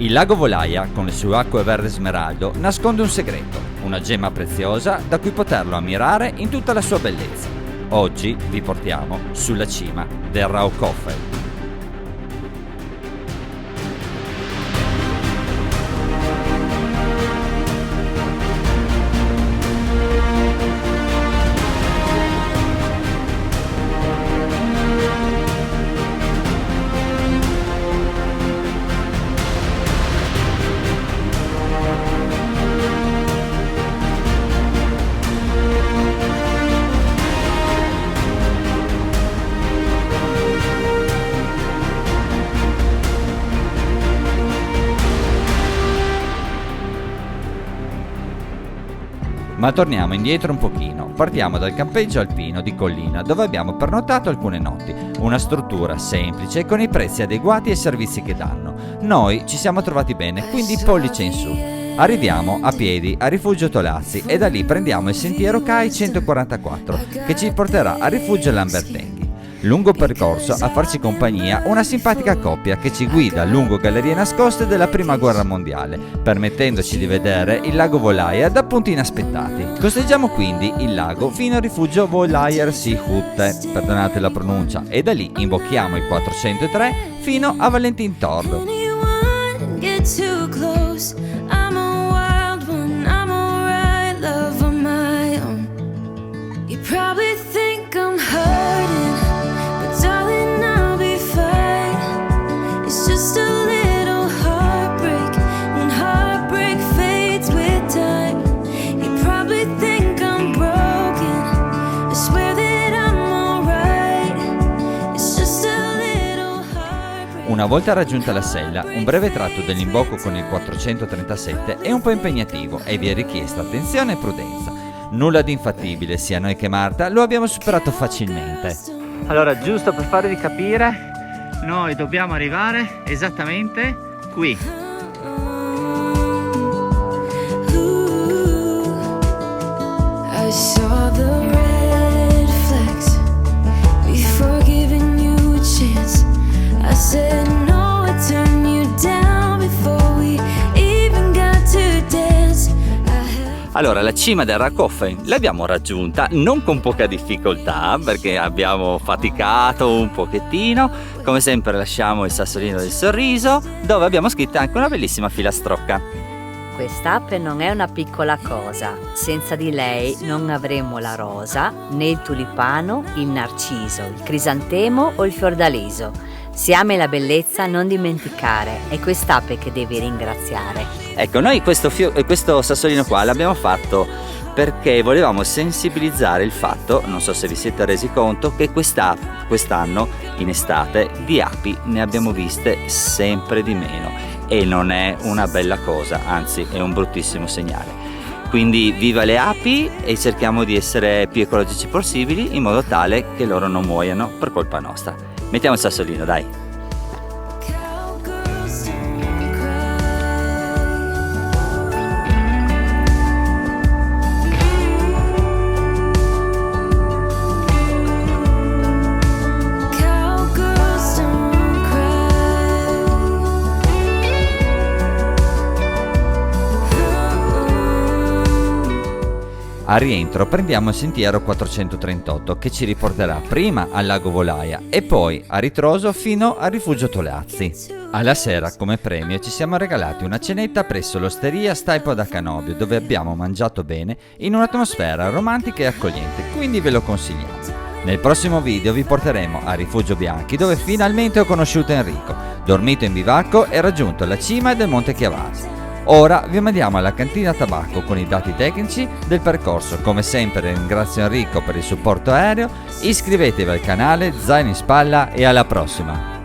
Il lago Volaia, con le sue acque verde smeraldo, nasconde un segreto, una gemma preziosa da cui poterlo ammirare in tutta la sua bellezza. Oggi vi portiamo sulla cima del Raukofen. Ma torniamo indietro un pochino, partiamo dal campeggio alpino di collina dove abbiamo pernottato alcune notti, una struttura semplice con i prezzi adeguati ai servizi che danno. Noi ci siamo trovati bene, quindi pollice in su. Arriviamo a piedi a Rifugio Tolazzi e da lì prendiamo il sentiero CAI 144 che ci porterà a Rifugio Lambertenghi. Lungo percorso a farci compagnia una simpatica coppia che ci guida lungo gallerie nascoste della prima guerra mondiale, permettendoci di vedere il lago Volaia da punti inaspettati. Costeggiamo quindi il lago fino al rifugio Volaiersiehutte, perdonate la pronuncia, e da lì imbocchiamo il 403 fino a Valentin Tor. Una volta raggiunta la sella, un breve tratto dell'imbocco con il 437 è un po' impegnativo e vi è richiesta attenzione e prudenza. Nulla di infattibile, sia noi che Marta lo abbiamo superato facilmente. Allora, giusto per farvi capire, noi dobbiamo arrivare esattamente qui. I saw the red flags before giving you a chance. I said no, I turned you down before we even got to dance. Allora, la cima del Raukofen l'abbiamo raggiunta non con poca difficoltà perché abbiamo faticato un pochettino. Come sempre lasciamo il sassolino del sorriso dove abbiamo scritto anche una bellissima filastrocca. Quest'ape non è una piccola cosa, senza di lei non avremmo la rosa, né il tulipano, il narciso, il crisantemo o il fiordaliso. Se ami la bellezza non dimenticare, è quest'ape che devi ringraziare. Ecco, noi questo sassolino qua l'abbiamo fatto perché volevamo sensibilizzare il fatto, non so se vi siete resi conto, che quest'anno in estate di api ne abbiamo viste sempre di meno e non è una bella cosa, anzi è un bruttissimo segnale. Quindi viva le api e cerchiamo di essere più ecologici possibili in modo tale che loro non muoiano per colpa nostra. Mettiamo il sassolino, dai. A rientro prendiamo il sentiero 438 che ci riporterà prima al lago Volaia e poi a ritroso fino al rifugio Tolazzi. Alla sera, come premio, ci siamo regalati una cenetta presso l'osteria Staipo da Canobio dove abbiamo mangiato bene in un'atmosfera romantica e accogliente, quindi ve lo consigliamo. Nel prossimo video vi porteremo a Rifugio Bianchi dove finalmente ho conosciuto Enrico, dormito in bivacco e raggiunto la cima del Monte Chiavasi. Ora vi mandiamo alla cantina tabacco con i dati tecnici del percorso. Come sempre ringrazio Enrico per il supporto aereo, iscrivetevi al canale, zaino in spalla e alla prossima!